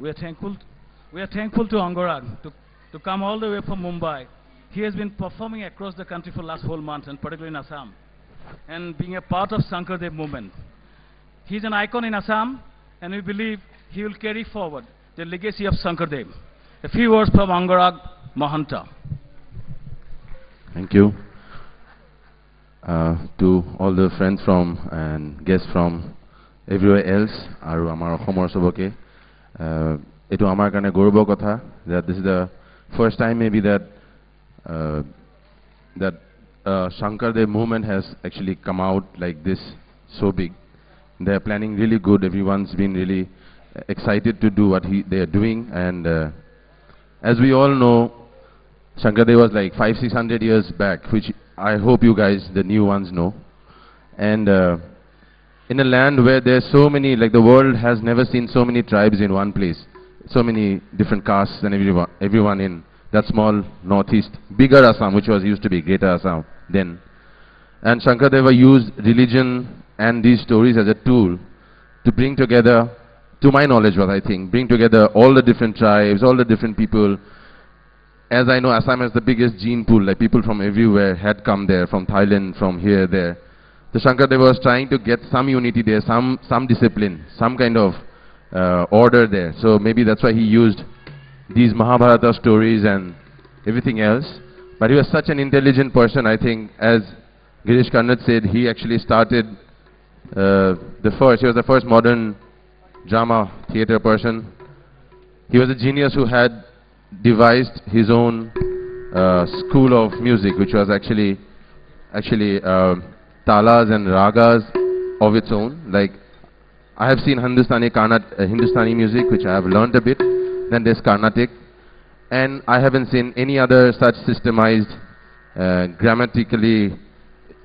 We are thankful. We are thankful to Angarag to come all the way from Mumbai. He has been performing across the country for the last whole month, and particularly in Assam, and being a part of Shankardev movement. He's an icon in Assam, and we believe he will carry forward the legacy of Shankardev. A few words from Angarag Mahanta. Thank you. To all the friends from and guests from everywhere else, aru amar Oshomor soboke, etu amar karone gorobor kotha that this is the first time maybe that Shankardev movement has actually come out like this, so big. They are planning really good. Everyone's been really excited to do what they are doing, and as we all know, Shankardev was like 500-600 years back, which I hope you guys, the new ones, know. And in a land where there's so many, like the world has never seen so many tribes in one place, so many different castes and everyone in that small northeast, bigger Assam, which was used to be greater Assam then. And Shankardev used religion and these stories as a tool to bring together, to my knowledge, what I think, bring together all the different tribes, all the different people. As I know, Assam has the biggest gene pool, like people from everywhere had come there, from Thailand, from here, there. The Shankardev was trying to get some unity there, some discipline, some kind of order there. So maybe that's why he used these Mahabharata stories and everything else. But he was such an intelligent person, I think, as Girish Karnad said, he actually started he was the first modern drama theatre person. He was a genius who had devised his own school of music, which was actually talas and ragas of its own. Like, I have seen Hindustani music, which I have learned a bit. Then there's Carnatic, and I haven't seen any other such systemized, grammatically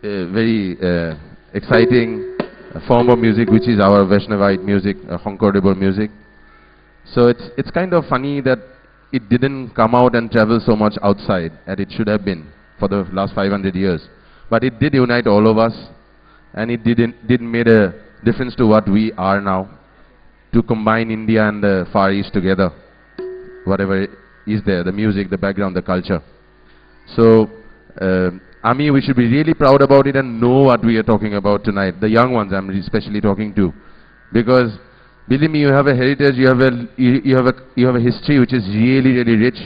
very exciting form of music, which is our Vaishnavite music, Shankardev music. So it's kind of funny that it didn't come out and travel so much outside as it should have been for the last 500 years. But it did unite all of us, and it did made a difference to what we are now, to combine India and the Far East together, whatever is there, the music, the background, the culture. So, Ami, we should be really proud about it and know what we are talking about tonight. The young ones I'm especially talking to, because believe me, you have a heritage, you have a history which is really rich.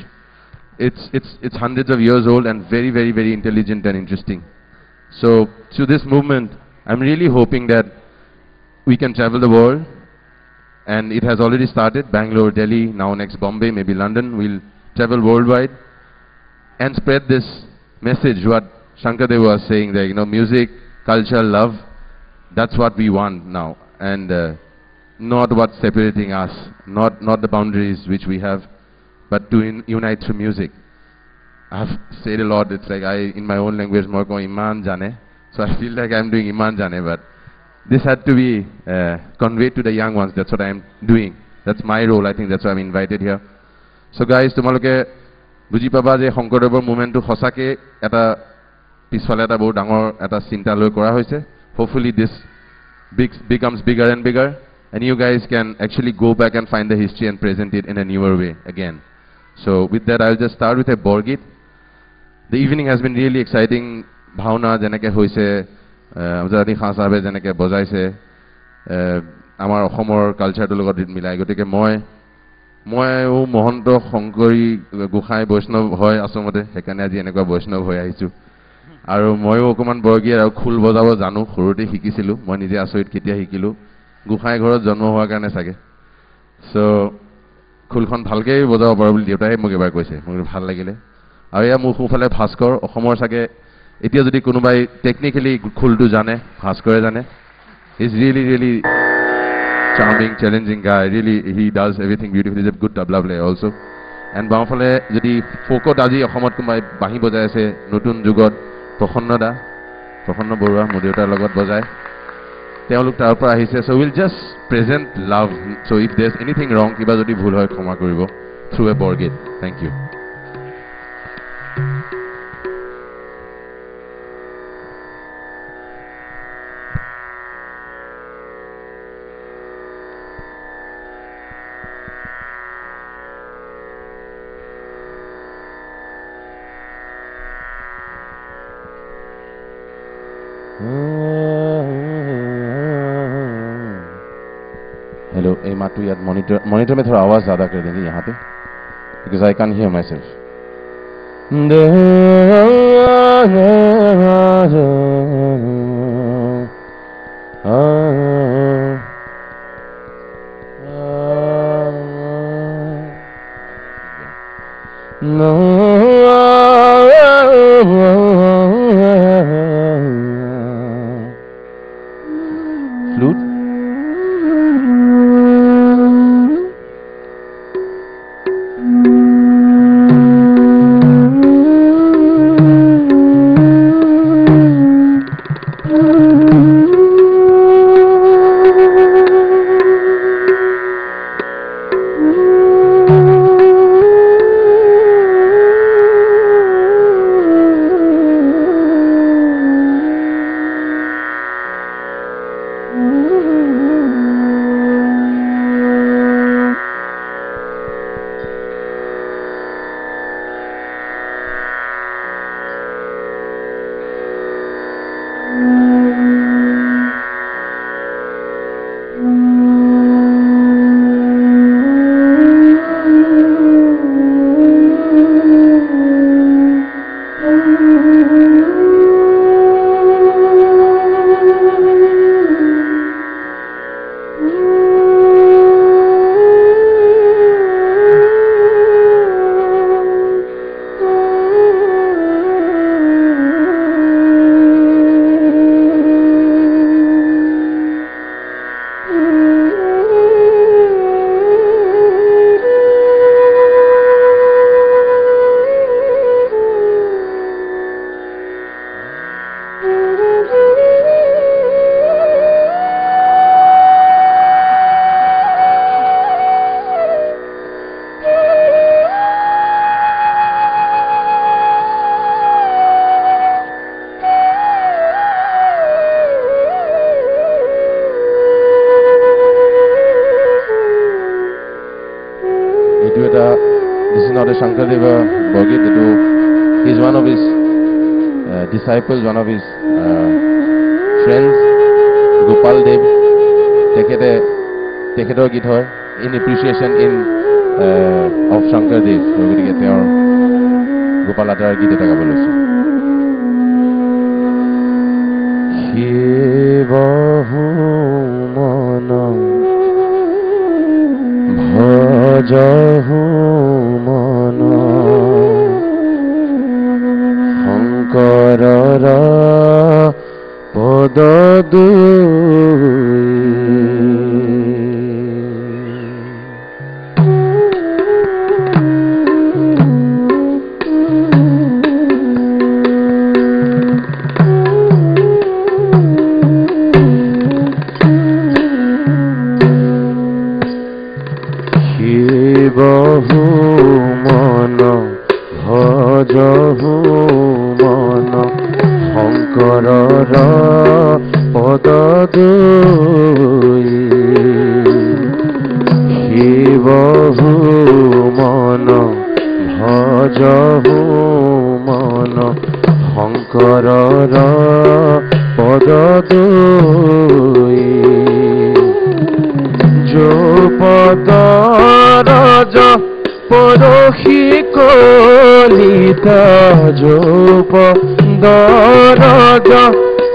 It's hundreds of years old and very intelligent and interesting. So through this movement, I'm really hoping that we can travel the world, and it has already started. Bangalore, Delhi, now next Bombay, maybe London. We'll travel worldwide and spread this message, what Shankardev was saying there, music, culture, love, that's what we want now, and not what's separating us, not the boundaries which we have, but to unite through music. I've said a lot, it's like in my own language, more going Iman Jane, so I feel like I'm doing Iman Jane, but this had to be conveyed to the young ones. That's what I'm doing. That's my role. I think that's why I'm invited here. So guys, tomaloke buji paba je Shankardev movement to hosake eta pisfale eta bahut dangor eta chinta loi kora hoise. Hopefully this becomes bigger and bigger, and you guys can actually go back and find the history and present it in a newer way again. So with that, I'll just start with a Borgit. The evening has been really exciting. Bhauna jeneke hoise, Amjadi Khan sahabe jeneke bojaise, amar Oshomor culture to logot milai. Gotike moi Mohanto Shankari Gukhai Vaishnav hoy asomode, hekane aji enekwa Vaishnav hoy ahichu. Aru moi okoman Borgi aru khul bojabo janu, khorote hikisilu, moi nije asorit ketia hikilu. Gukhai ghorot janmo howa karone sage. So khulkhon bhalke bojabo paro boli deutahe mok ebar koise, mok bhal lagile. Aru ya muk phale Bhaskar Oshomor sage etia jodi konobai technically khultu jane, Bhaskare jane. He's really charming, challenging guy. Really, he does everything beautifully. He's a good tabla player also. And baufale jodi folkot aji Oshomot konobai bahi bojai ase notun jugot Prashanna Borua মোৰ দেউতাৰ লগত বজায় তেওঁলোক তাৰ পৰা আহিছে so we'll just present love so if there's anything wrong কিবা যদি ভুল হয় ক্ষমা কৰিব through a Borgit. Thank you. Hello ए मातु याद मॉनिटर में थोड़ा आवाज ज्यादा कर देंगे यहाँ पे because I can't hear myself. Flute. This is not a Shankaradeva Bhagit. He is one of his disciples, one of his friends, Gopal Dev. Teketor git hoy in appreciation of Shankardev. Gotike teor Gopal Atar git eta gabol hoise. Shivahu manam bhajahu mana Shankarara padadui Shivahu mana bhajahu mana Shankarara padadui Shivahu mana bhajahu mana Shankarara padadui Jo padaraja Porshi Kalita যোপদরাজা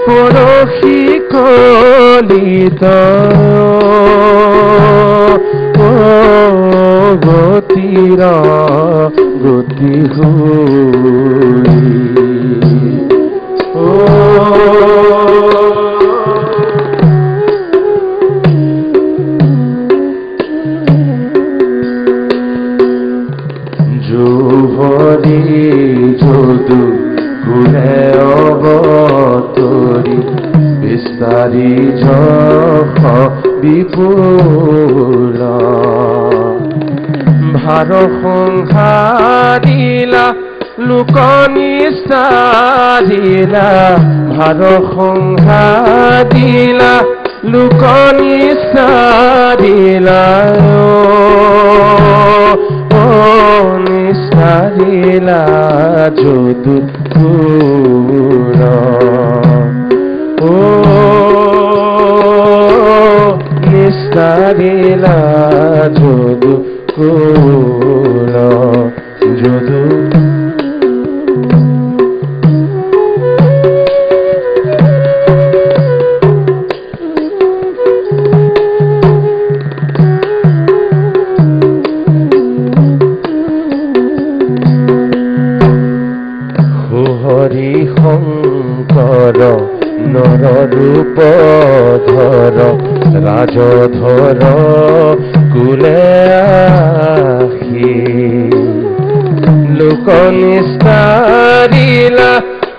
Porshi Kalita গতিরা গতি হুই যদু গুণে অবতরি বিস্তারি যখ বিপুল ভার সংহারিলা লোক নিস্তারিলা ভার সংহারিলা লোক নিস্তারিলা নিস্তারিলা যদু পুরা ও হাৰিলা যদু কুল যদু হৰি শংকৰ নৰৰূপ ধৰ ৰাজধৰ কুলে আহি লোকনিষ্ঠাৰিলা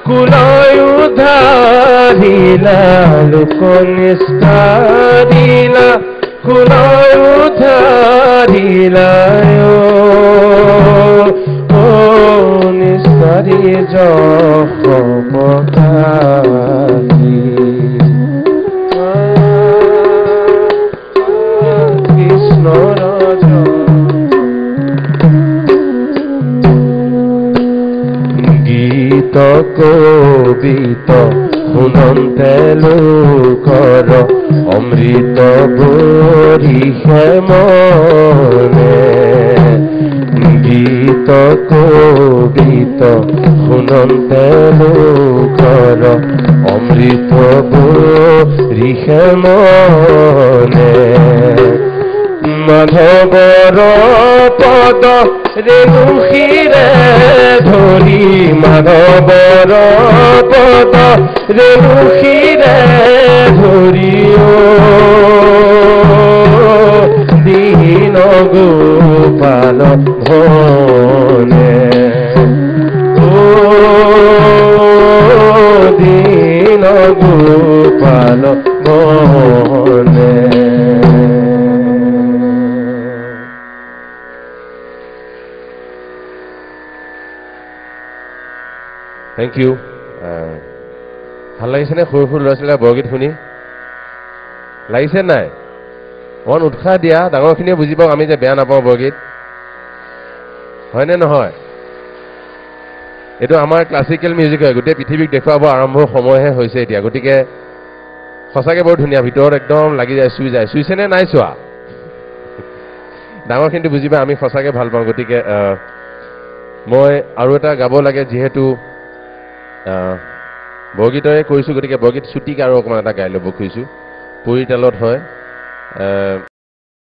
কুলয় উদ্ধাৰিলা লোকনিষ্ঠাৰিলা কুলয় উদ্ধাৰিলা নিষ্ঠাৰি যশোপকাৰী কৃষ্ণ ৰজ গীত কবিত শুনন্তে লোকৰ অমৃত বৰিষে মনে গীত কবিত শুনন্তে লোকৰ অমৃত বৰিষে মনে মাধৱৰ পদ ৰেণুশিৰে ধৰি মাধৱৰ পদ ৰেণুশিৰে ধৰি দীন গোপাল ভনে দীন গোপাল ভনে Thank you. ভাল লাগিছে নে সৰু সৰু ল'ৰা ছোৱালীৰ বৰগীত শুনি লাগিছে নাই মন উৎসাহ দিয়া ডাঙৰখিনিয়ে বুজি পাওক আমি যে বেয়া নাপাওঁ বৰগীত হয়নে নহয় এইটো আমাৰ ক্লাছিকেল মিউজিক হয় গোটেই পৃথিৱীক দেখুৱাব আৰম্ভ সময়হে হৈছে এতিয়া গতিকে সঁচাকৈ বৰ ধুনীয়া ভিতৰত একদম লাগি যায় চুইছে নে নাই চোৱা ডাঙৰখিনি বুজি পাই আমি সঁচাকৈ ভাল পাওঁ গতিকে মই আৰু এটা গাব লাগে যিহেতু বৰগীতৰে কৰিছোঁ গতিকে বৰগীত চুটিক আৰু অকণমান এটা গাই ল'ব খুজিছোঁ পৰিতালত হয়